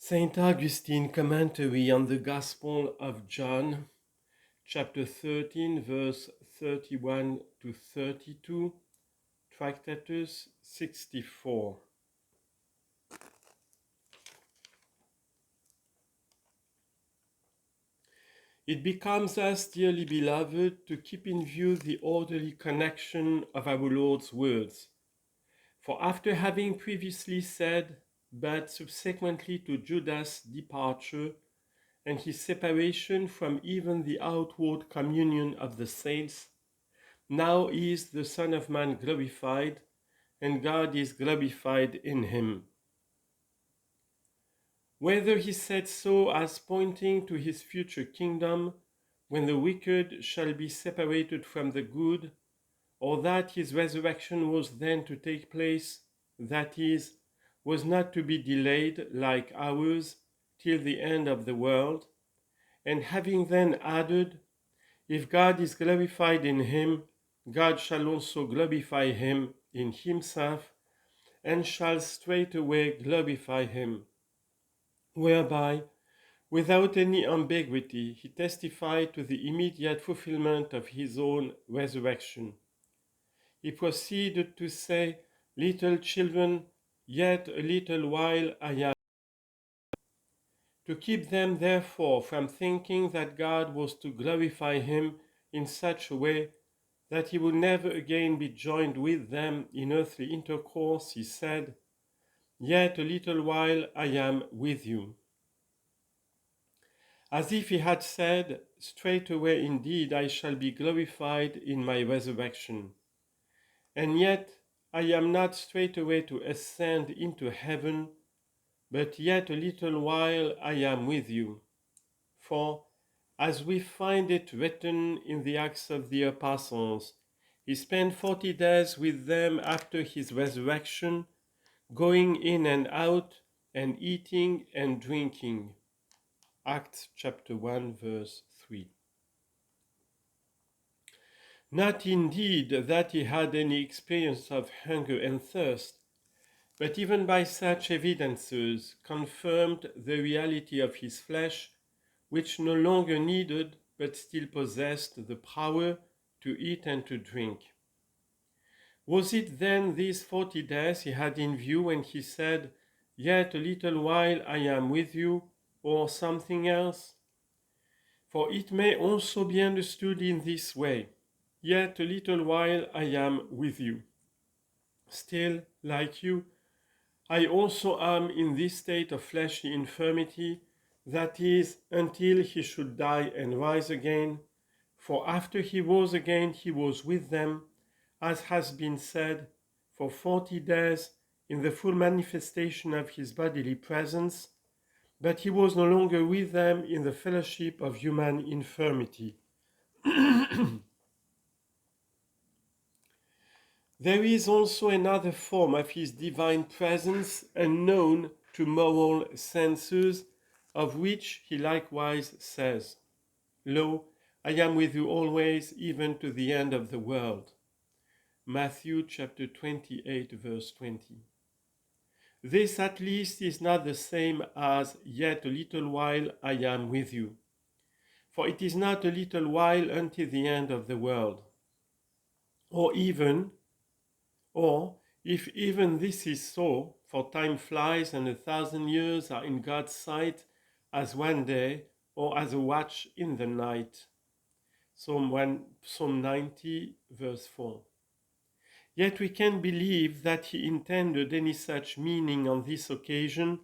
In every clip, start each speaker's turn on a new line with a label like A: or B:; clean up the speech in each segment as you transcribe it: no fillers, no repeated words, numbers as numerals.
A: Saint Augustine commentary on the Gospel of John, chapter 13, verse 31 to 32, Tractatus 64. It becomes us, dearly beloved, to keep in view the orderly connection of our Lord's words. For after having previously said, but subsequently to Judas' departure, and his separation from even the outward communion of the saints, now is the Son of Man glorified, and God is glorified in him. Whether he said so as pointing to his future kingdom, when the wicked shall be separated from the good, or that his resurrection was then to take place, that is, was not to be delayed like ours till the end of the world, and having then added, if God is glorified in him, God shall also glorify him in himself, and shall straightway glorify him. Whereby, without any ambiguity, he testified to the immediate fulfillment of his own resurrection. He proceeded to say, little children, yet a little while I am. To keep them therefore from thinking that God was to glorify him in such a way that he would never again be joined with them in earthly intercourse, he said, yet a little while I am with you. As if he had said, straightway indeed I shall be glorified in my resurrection. And yet I am not straightway to ascend into heaven, but yet a little while I am with you. For, as we find it written in the Acts of the Apostles, he spent 40 days with them after his resurrection, going in and out, and eating and drinking. Acts chapter 1, verse 3. Not indeed that he had any experience of hunger and thirst, but even by such evidences confirmed the reality of his flesh, which no longer needed, but still possessed the power to eat and to drink. Was it then these 40 days he had in view when he said, yet a little while I am with you, or something else? For it may also be understood in this way, yet a little while I am with you. Still, like you, I also am in this state of fleshly infirmity, that is, until he should die and rise again. For after he rose again, he was with them, as has been said, for 40 days in the full manifestation of his bodily presence, but he was no longer with them in the fellowship of human infirmity. There is also another form of his divine presence unknown to moral senses, of which he likewise says, lo, I am with you always, even to the end of the world. Matthew chapter 28, verse 20. This at least is not the same as, yet a little while I am with you. For it is not a little while until the end of the world. Or if even this is so, for time flies and 1,000 years are in God's sight as one day, or as a watch in the night. Psalm 90, verse 4. Yet we can believe that he intended any such meaning on this occasion,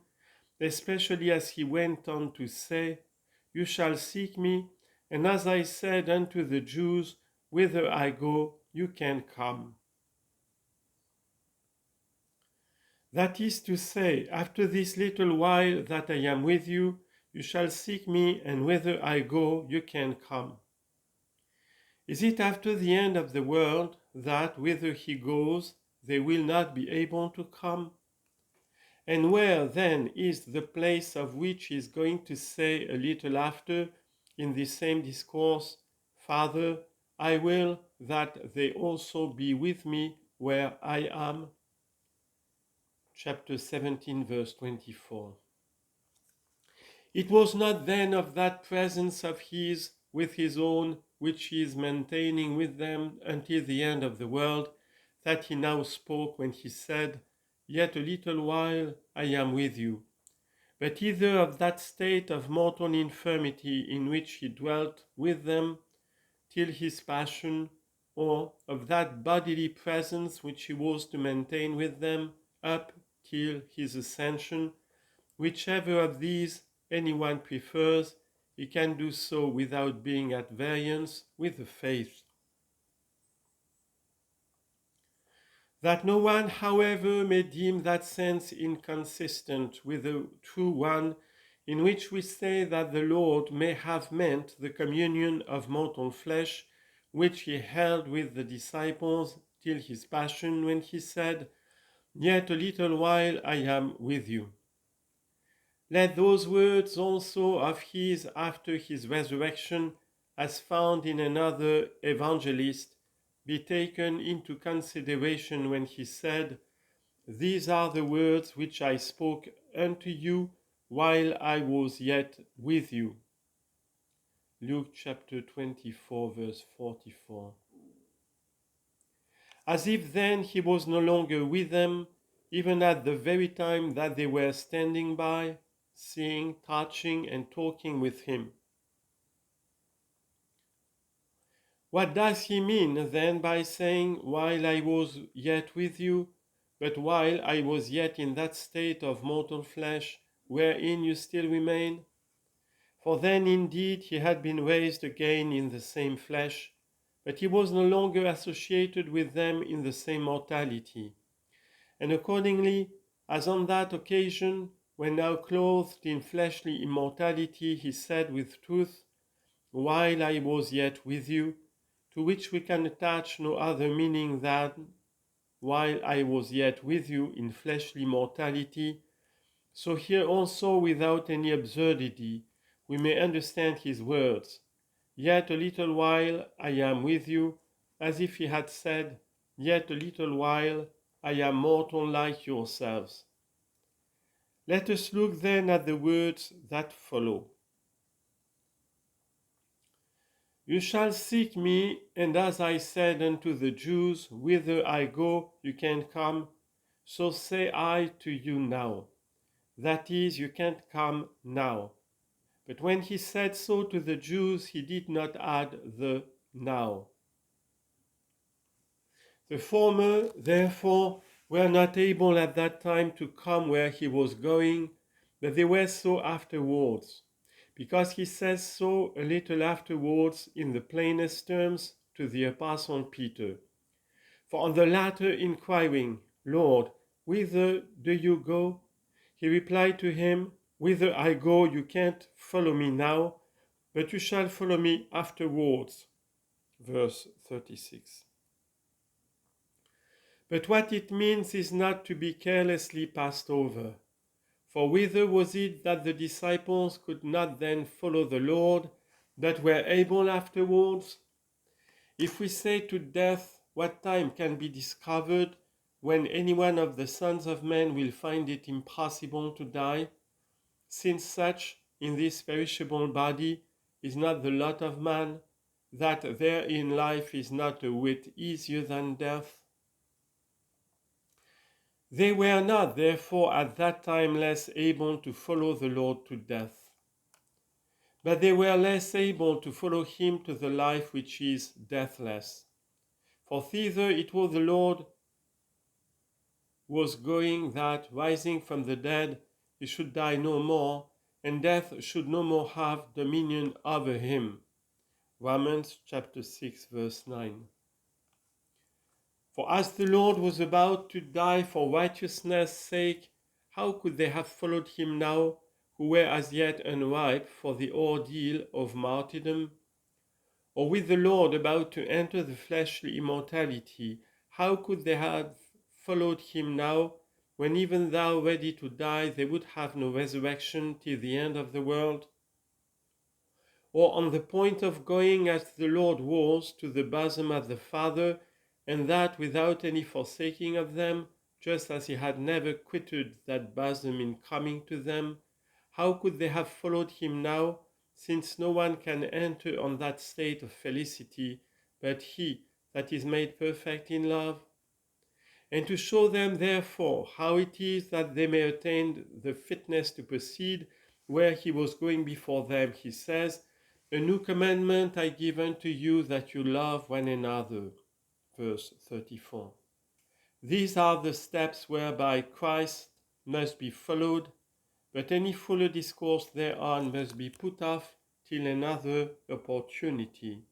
A: especially as he went on to say, you shall seek me, and as I said unto the Jews, whither I go, you can come. That is to say, after this little while that I am with you, you shall seek me, and whither I go, you can come. Is it after the end of the world that, whither he goes, they will not be able to come? And where, then, is the place of which he is going to say a little after, in the same discourse, Father, I will that they also be with me where I am? Chapter 17, verse 24. It was not then of that presence of his with his own which he is maintaining with them until the end of the world that he now spoke when he said, "Yet a little while I am with you," but either of that state of mortal infirmity in which he dwelt with them till his passion, or of that bodily presence which he was to maintain with them up till his ascension. Whichever of these anyone prefers, he can do so without being at variance with the faith. That no one, however, may deem that sense inconsistent with the true one, in which we say that the Lord may have meant the communion of mortal flesh, which he held with the disciples till his passion, when he said, "Yet a little while I am with you." Let those words also of his after his resurrection, as found in another evangelist, be taken into consideration when he said, "These are the words which I spoke unto you while I was yet with you." Luke chapter 24, verse 44. As if then he was no longer with them, even at the very time that they were standing by, seeing, touching, and talking with him. What does he mean then by saying, "While I was yet with you," but while I was yet in that state of mortal flesh wherein you still remain? For then indeed he had been raised again in the same flesh, but he was no longer associated with them in the same mortality. And accordingly, as on that occasion, when now clothed in fleshly immortality, he said with truth, "While I was yet with you," to which we can attach no other meaning than, "While I was yet with you in fleshly mortality," so here also, without any absurdity, we may understand his words, "Yet a little while I am with you," as if he had said, "Yet a little while I am mortal like yourselves." Let us look then at the words that follow. "You shall seek me, and as I said unto the Jews, whither I go, you can't come, so say I to you now." That is, you can't come now. But when he said so to the Jews, he did not add the now. The former, therefore, were not able at that time to come where he was going, but they were so afterwards, because he says so a little afterwards in the plainest terms to the Apostle Peter. For on the latter inquiring, "Lord, whither do you go?" he replied to him, "Whither I go you can't follow me now, but you shall follow me afterwards." Verse 36. But what it means is not to be carelessly passed over. For whither was it that the disciples could not then follow the Lord, but were able afterwards? If we say to death, what time can be discovered when any one of the sons of men will find it impossible to die, since such in this perishable body is not the lot of man, that therein life is not a whit easier than death? They were not, therefore, at that time less able to follow the Lord to death, but they were less able to follow him to the life which is deathless. For thither it was the Lord was going, that, rising from the dead, he should die no more, and death should no more have dominion over him. Romans chapter 6, verse 9. For as the Lord was about to die for righteousness' sake, how could they have followed him now, who were as yet unripe for the ordeal of martyrdom? Or with the Lord about to enter the fleshly immortality, how could they have followed him now, when even though ready to die, they would have no resurrection till the end of the world? Or on the point of going as the Lord was to the bosom of the Father, and that without any forsaking of them, just as he had never quitted that bosom in coming to them, How could they have followed him now, since no one can enter on that state of felicity but he that is made perfect in love? And to show them, therefore, how it is that they may attain the fitness to proceed where he was going before them, he says, "A new commandment I give unto you, that you love one another." Verse 34. These are the steps whereby Christ must be followed, but any fuller discourse thereon must be put off till another opportunity.